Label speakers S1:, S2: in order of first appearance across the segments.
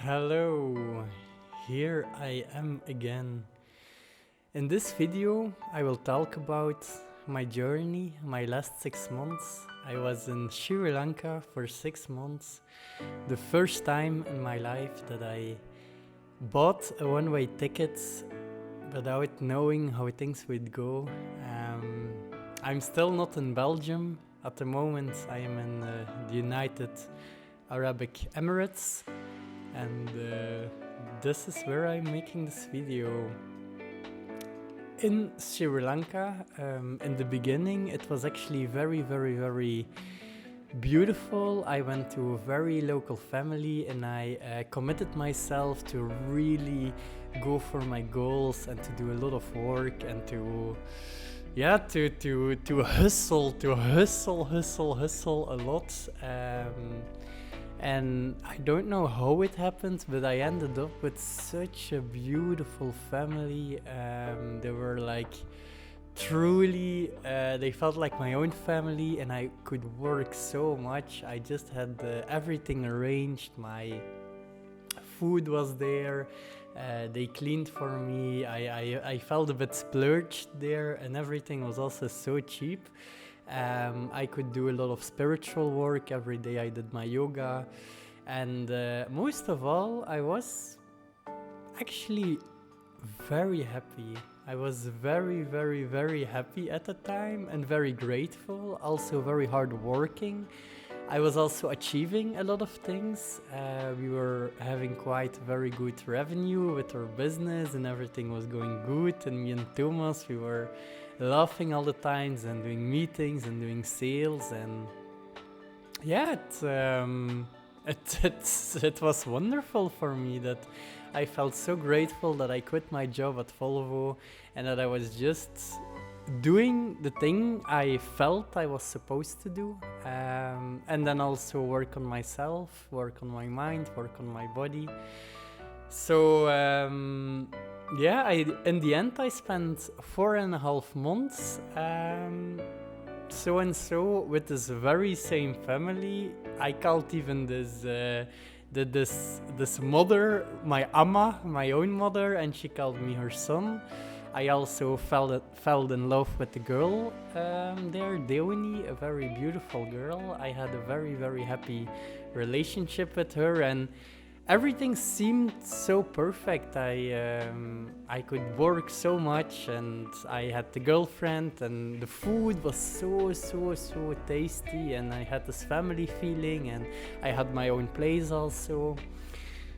S1: Hello, here I am again. In this video, I will talk about my journey, my last 6 months. I was in Sri Lanka for 6 months. The first time in my life that I bought a one-way ticket without knowing how things would go. I'm still not in Belgium. At the moment, I am in the United Arab Emirates. And this is where I'm making this video. In Sri Lanka, in the beginning, it was actually very beautiful. I went to a very local family and I committed myself to really go for my goals and to do a lot of work and to hustle a lot. And I don't know how it happened, but I ended up with such a beautiful family. They were like truly, they felt like my own family, and I could work so much. I just had everything arranged. My food was there. They cleaned for me. I felt a bit splurged there, and everything was also so cheap. I could do a lot of spiritual work. Every day I did my yoga. And most of all, I was actually very happy. I was very happy at the time and very grateful, also very hardworking. I was also achieving a lot of things. We were having quite very good revenue with our business and everything was going good. And me and Thomas, we were laughing all the times and doing meetings and doing sales. And yeah, it was wonderful for me that I felt so grateful that I quit my job at Volvo and that I was just doing the thing I felt I was supposed to do, and then also work on myself, work on my mind, work on my body. So in the end I spent 4.5 months with this very same family. I called even this mother my Amma, my own mother, and she called me her son. I also fell in love with the girl there, Deoni, a very beautiful girl. I had a very happy relationship with her, and everything seemed so perfect. I could work so much, and I had the girlfriend, and the food was so tasty, and I had this family feeling, and I had my own place also.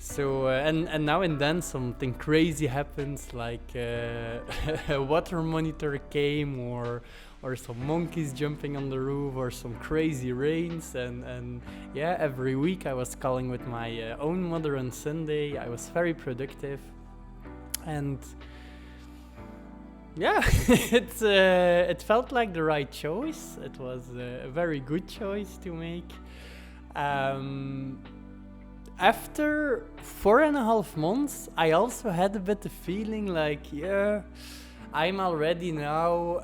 S1: So and now and then something crazy happens, like a water monitor came, or some monkeys jumping on the roof, or some crazy rains, and yeah, every week I was calling with my own mother on Sunday. I was very productive, and yeah, it felt like the right choice. It was a very good choice to make. After 4.5 months, I also had a bit of feeling like, yeah, I'm already now,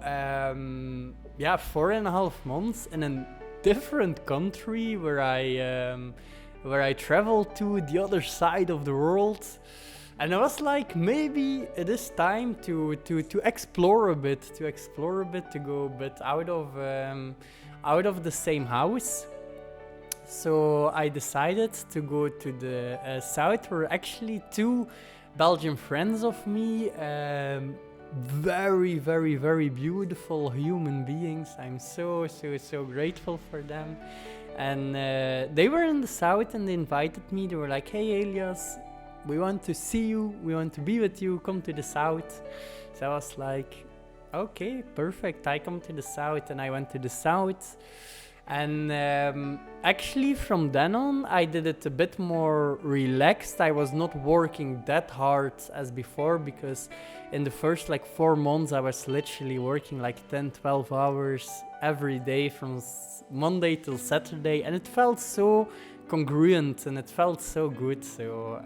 S1: 4.5 months in a different country where I traveled to the other side of the world. And I was like, maybe it is time to explore a bit, to go a bit out of the same house. So I decided to go to the south, where actually 2 Belgian friends of me, very beautiful human beings. I'm so grateful for them. And they were in the south and they invited me. They were like, hey Elias, we want to see you, we want to be with you, come to the south. So I was like, okay, perfect, I come to the south. And I went to the south. And actually from then on I did it a bit more relaxed. I was not working that hard as before, because in the first 4 months I was literally working 10-12 hours every day from Monday till Saturday, and it felt so congruent and it felt so good. So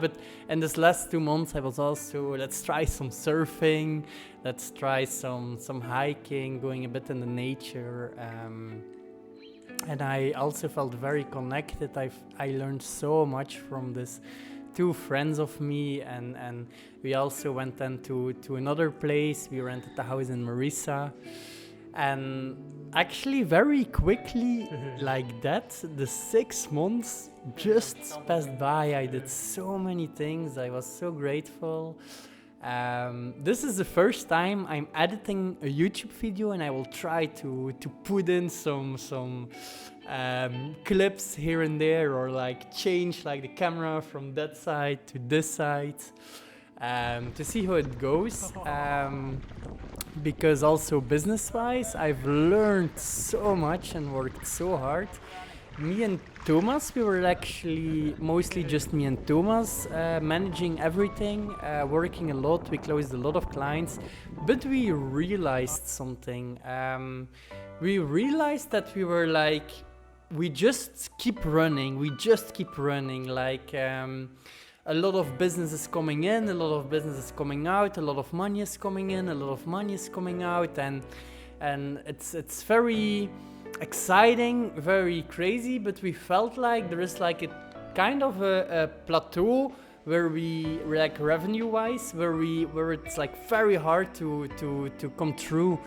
S1: but in this last 2 months I was also, let's try some surfing, let's try some hiking, going a bit in the nature. and I also felt very connected. I learned so much from this two friends of me, and we also went then to another place. We rented a house in Marissa, and actually very quickly like that, the 6 months just passed by. I did so many things. I was so grateful. This is the first time I'm editing a YouTube video, and I will try to put in some clips here and there, or like change like the camera from that side to this side, to see how it goes. Because also business-wise, I've learned so much and worked so hard. Me and Thomas, we were actually mostly just me and Thomas, managing everything, working a lot. We closed a lot of clients, but we realized something. We realized that we were like, we just keep running. Like, a lot of business is coming in, a lot of business is coming out, a lot of money is coming in, a lot of money is coming out, and it's very exciting, very crazy. But we felt like there is like a kind of a plateau where we like revenue-wise, where it's like very hard to come through.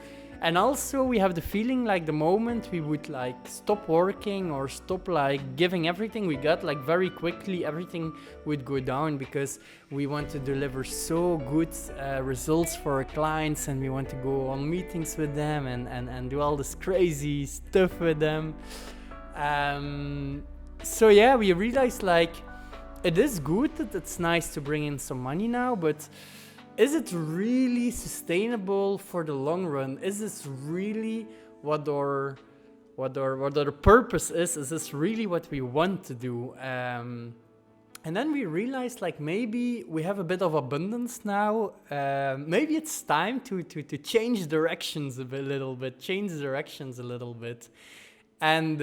S1: And also we have the feeling like the moment we would like stop working or stop like giving everything we got, like very quickly everything would go down, because we want to deliver so good results for our clients, and we want to go on meetings with them and do all this crazy stuff with them. So yeah, we realized like it is good that it's nice to bring in some money now, but is it really sustainable for the long run? Is this really what our purpose is? Is this really what we want to do? And then we realized like maybe we have a bit of abundance now. Maybe it's time to change directions a little bit. And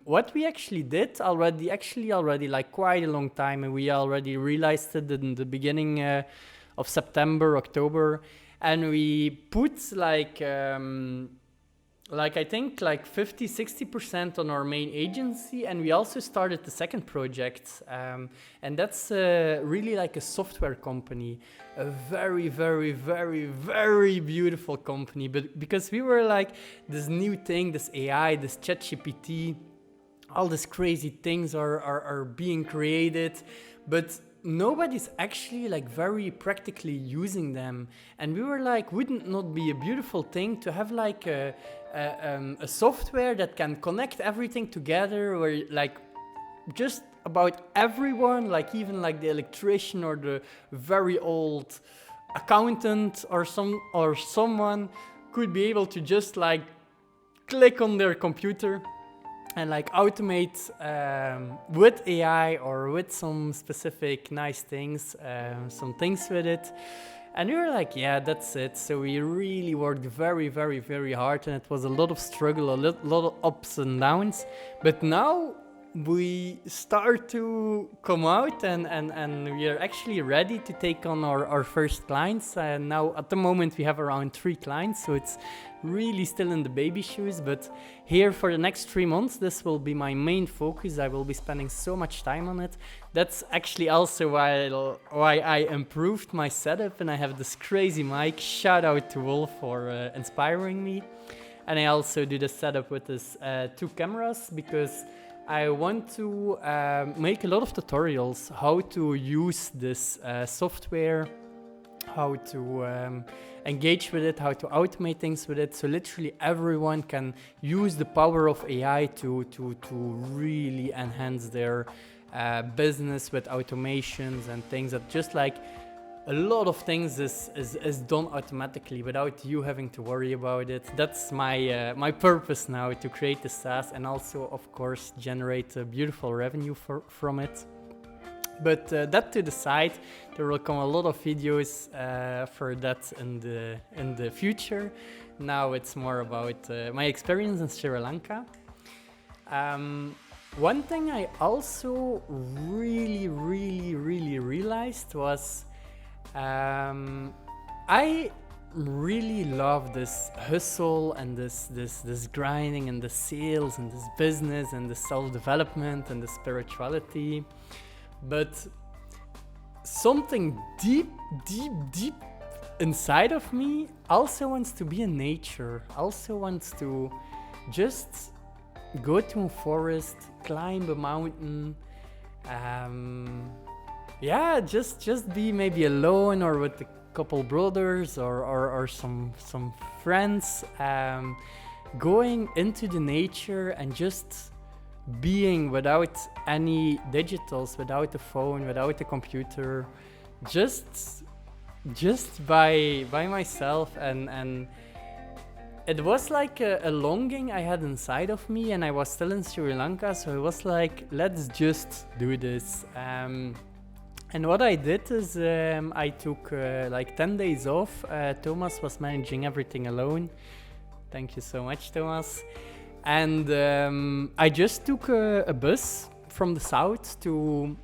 S1: what we actually did already like quite a long time, and we already realized it in the beginning of September, October, and we put like I think like 50-60% on our main agency, and we also started the second project, and that's really like a software company, a very, very, very, very beautiful company. But because we were like this new thing, this AI, this ChatGPT, all these crazy things are being created, but nobody's actually like very practically using them. And we were like, wouldn't not be a beautiful thing to have like a software that can connect everything together, where like just about everyone, like even like the electrician or the very old accountant or someone could be able to just like click on their computer and like automate with AI or with some specific nice things, some things with it. And we were like, yeah, that's it. So we really worked very, very, very hard, and it was a lot of struggle, a lot of ups and downs. But now we start to come out, and we are actually ready to take on our first clients. And now at the moment we have around 3 clients, so it's really still in the baby shoes. But here for the next 3 months, this will be my main focus. I will be spending so much time on it. That's actually also why I improved my setup, and I have this crazy mic. Shout out to Wolf for inspiring me. And I also do the setup with this 2 cameras, because I want to make a lot of tutorials how to use this software, how to engage with it, how to automate things with it. So literally everyone can use the power of AI to really enhance their business with automations and things that just like a lot of things is done automatically without you having to worry about it. That's my purpose now, to create the SaaS and also, of course, generate a beautiful revenue from it. But that to the side, there will come a lot of videos for that in the future. Now it's more about my experience in Sri Lanka. One thing I also really realized was I really love this hustle and this grinding and the sales and this business and the self-development and the spirituality. But something deep, deep, deep inside of me also wants to be in nature, also wants to just go to a forest, climb a mountain, yeah, just be maybe alone or with a couple brothers or some friends, going into the nature and just being without any digitals, without a phone, without a computer, just by myself. And it was like a longing I had inside of me, and I was still in Sri Lanka, so it was like, let's just do this. And what I did is I took like 10 days off. Thomas was managing everything alone. Thank you so much, Thomas. And I just took a bus from the south to...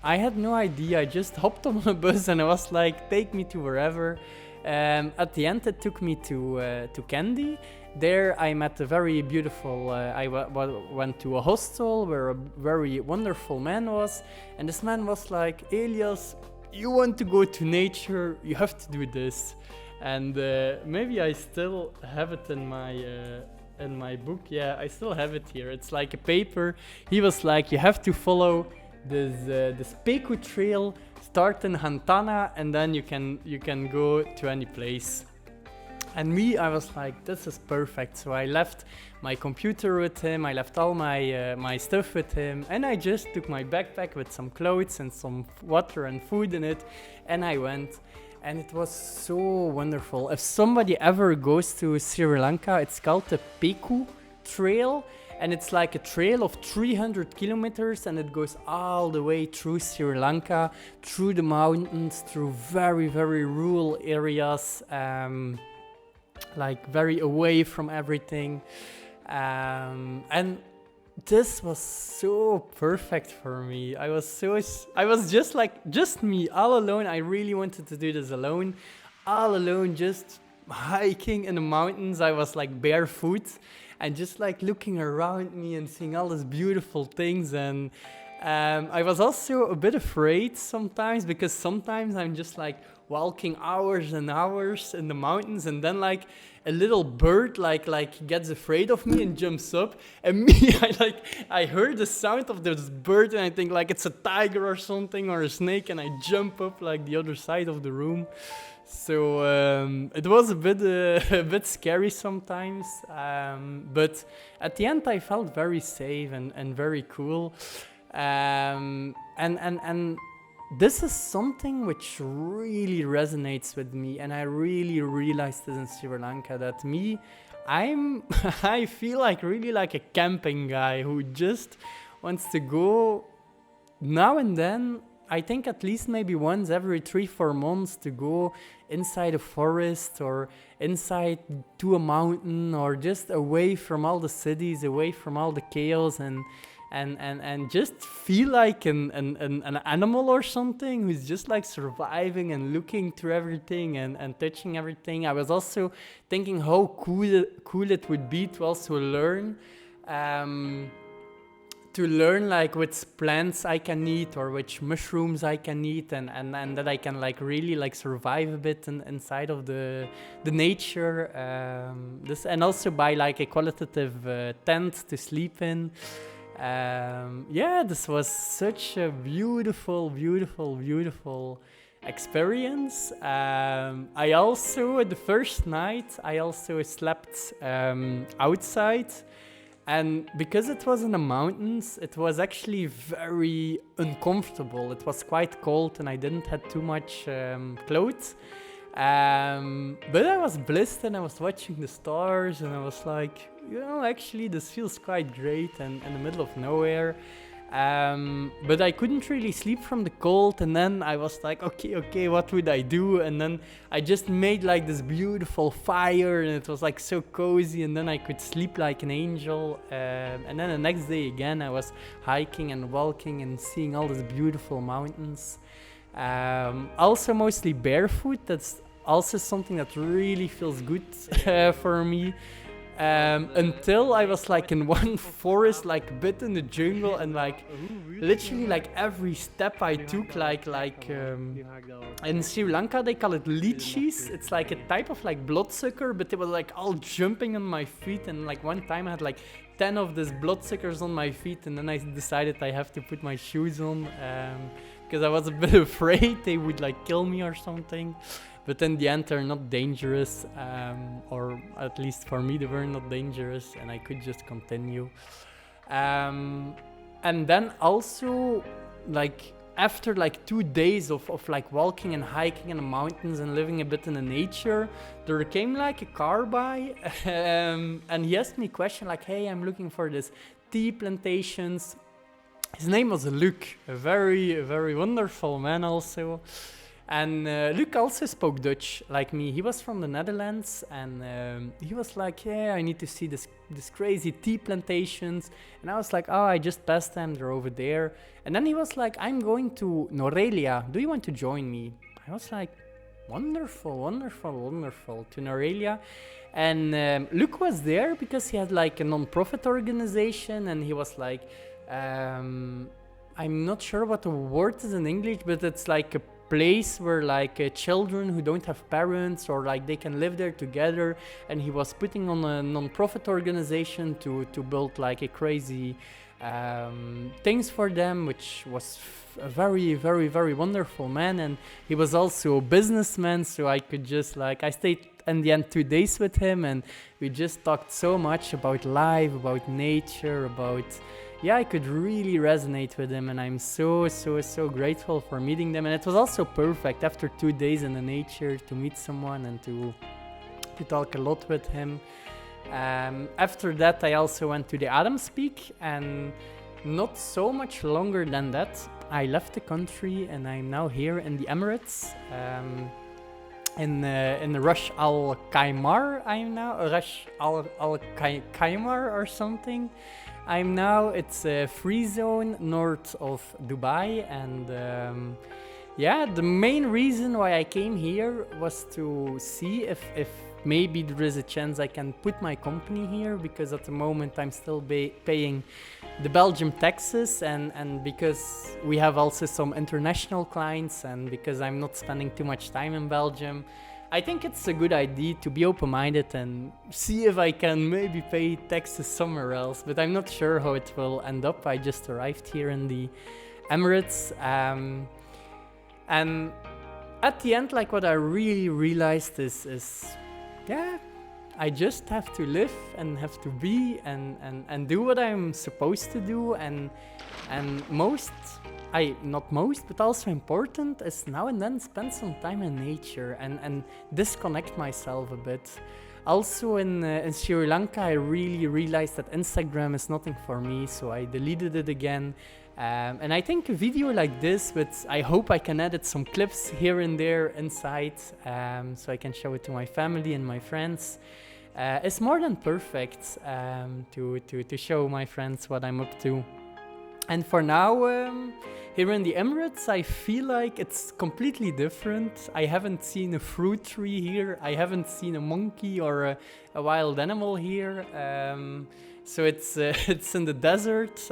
S1: I had no idea. I just hopped on a bus and I was like, take me to wherever. At the end, it took me to Kandy. There I met a very beautiful... I went to a hostel where a very wonderful man was. And this man was like, Elias, you want to go to nature, you have to do this. And maybe I still have it in my book. Yeah, I still have it here. It's like a paper. He was like, you have to follow this Peku trail, start in Hantana, and then you can go to any place. And me, I was like, this is perfect. So I left my computer with him, I left all my stuff with him, and I just took my backpack with some clothes and some water and food in it, and I went. And it was so wonderful. If somebody ever goes to Sri Lanka, it's called the Peku Trail. And it's like a trail of 300 kilometers, and it goes all the way through Sri Lanka, through the mountains, through very, very rural areas, like very away from everything. And this was so perfect for me. I was just me, all alone. I really wanted to do this alone, all alone, just hiking in the mountains. I was like barefoot and just like looking around me and seeing all these beautiful things. And I was also a bit afraid sometimes, because sometimes I'm just like walking hours and hours in the mountains, and then like a little bird like gets afraid of me and jumps up, and me I heard the sound of this bird and I think like it's a tiger or something or a snake, and I jump up like the other side of the room. So it was a bit scary sometimes, but at the end I felt very safe and very cool, and this is something which really resonates with me, and I really realized this in Sri Lanka, that I feel like really like a camping guy who just wants to go now and then. I think at least maybe once every 3-4 months to go inside a forest or inside to a mountain, or just away from all the cities, away from all the chaos, and just feel like an animal or something who's just like surviving and looking through everything and touching everything. I was also thinking how cool it would be to also learn like which plants I can eat or which mushrooms I can eat, and that I can like really like survive a bit inside of the nature. This, and also buy like a qualitative tent to sleep in. Yeah, this was such a beautiful experience. I also, the first night, I also slept outside. And because it was in the mountains, it was actually very uncomfortable. It was quite cold and I didn't have too much clothes. But I was blessed and I was watching the stars and I was like, you know, actually this feels quite great and in the middle of nowhere. But I couldn't really sleep from the cold, and then I was like, okay, what would I do? And then I just made like this beautiful fire and it was like so cozy, and then I could sleep like an angel. And then the next day again I was hiking and walking and seeing all these beautiful mountains. Also mostly barefoot. That's also something that really feels good for me. Until I was like in one forest, like a bit in the jungle, and like literally like every step I took, in Sri Lanka they call it lychees. It's like a type of like bloodsucker, but it was like all jumping on my feet, and like one time I had like 10 of these bloodsuckers on my feet, and then I decided I have to put my shoes on because I was a bit afraid they would like kill me or something. But in the end, they're not dangerous, or at least for me, they were not dangerous, and I could just continue. And then also, like after like 2 days of like walking and hiking in the mountains and living a bit in the nature, there came like a car by, and he asked me a question like, "Hey, I'm looking for this tea plantations." His name was Luc, a very, very wonderful man also. And Luc also spoke Dutch like me. He was from the Netherlands, and he was like, "Yeah, I need to see this crazy tea plantations." And I was like, "Oh, I just passed them. They're over there." And then he was like, "I'm going to Norelia. Do you want to join me?" I was like, "Wonderful, wonderful, wonderful." To Norelia. And Luc was there because he had like a non-profit organization, and he was like, I'm not sure what the word is in English, but it's like a place where like children who don't have parents, or like they can live there together, and he was putting on a non-profit organization to build like a crazy things for them, which was a very, very, very wonderful man. And he was also a businessman, so I could just like, I stayed in the end 2 days with him, and we just talked so much about life, about nature, about, yeah, I could really resonate with him, and I'm so, so, so grateful for meeting them. And it was also perfect after 2 days in the nature to meet someone and to talk a lot with him. After that, I also went to the Adams Peak, and not so much longer than that, I left the country, and I'm now here in the Emirates, in Rush Al Khaimah. I'm now Rush Al Khaimah or something. I'm now, it's a free zone north of Dubai, and yeah, the main reason why I came here was to see if maybe there is a chance I can put my company here, because at the moment I'm still paying the Belgium taxes, and because we have also some international clients, and because I'm not spending too much time in Belgium, I think it's a good idea to be open-minded and see if I can maybe pay taxes somewhere else, but I'm not sure how it will end up. I just arrived here in the Emirates, and at the end, like, what I really realized is yeah, I just have to live and have to be and do what I'm supposed to do, and not most, but also important, is now and then spend some time in nature and disconnect myself a bit. Also in Sri Lanka, I really realized that Instagram is nothing for me, so I deleted it again. And I think a video like this, with, I hope I can edit some clips here and there inside, so I can show it to my family and my friends. It's more than perfect to show my friends what I'm up to. And for now, here in the Emirates, I feel like it's completely different. I haven't seen a fruit tree here. I haven't seen a monkey or a wild animal here. So it's in the desert.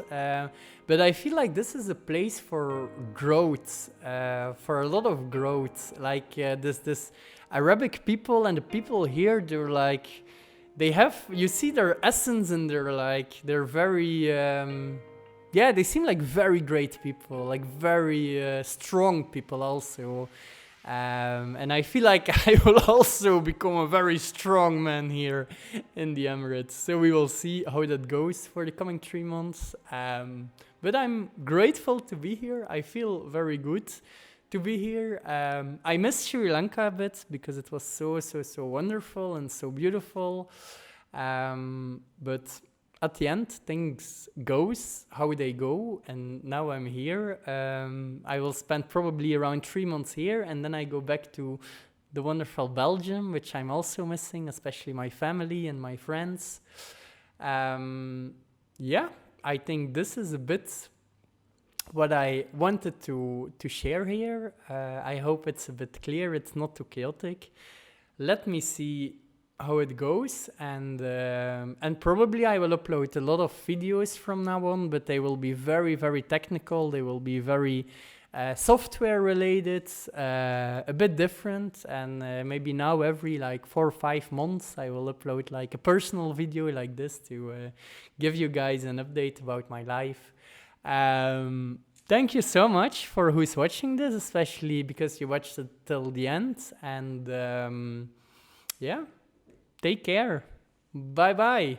S1: But I feel like this is a place for growth, for a lot of growth. Like this Arabic people and the people here, they're like, they have, you see their essence, and they're very, yeah, they seem like very great people, like very strong people also. And I feel like I will also become a very strong man here in the Emirates. So we will see how that goes for the coming 3 months. But I'm grateful to be here. I feel very good to be here. I miss Sri Lanka a bit because it was so wonderful and so beautiful. But at the end, things goes how they go, and now I'm here. I will spend probably around 3 months here, and then I go back to the wonderful Belgium, which I'm also missing, especially my family and my friends. Yeah, I think this is a bit what I wanted to share here. I hope it's a bit clear. It's not too chaotic. Let me see how it goes, and probably I will upload a lot of videos from now on, but they will be very, very technical. They will be very software related, a bit different, and maybe now every like 4 or 5 months I will upload like a personal video like this to give you guys an update about my life. Thank you so much for who's watching this, especially because you watched it till the end, and yeah, take care. Bye bye.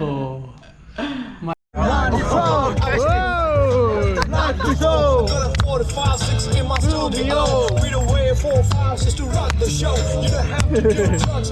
S1: Oh.
S2: Whoa! 45, 6 in my studio. We the way 4, 5, 6 to rock the show. You don't have to do drugs.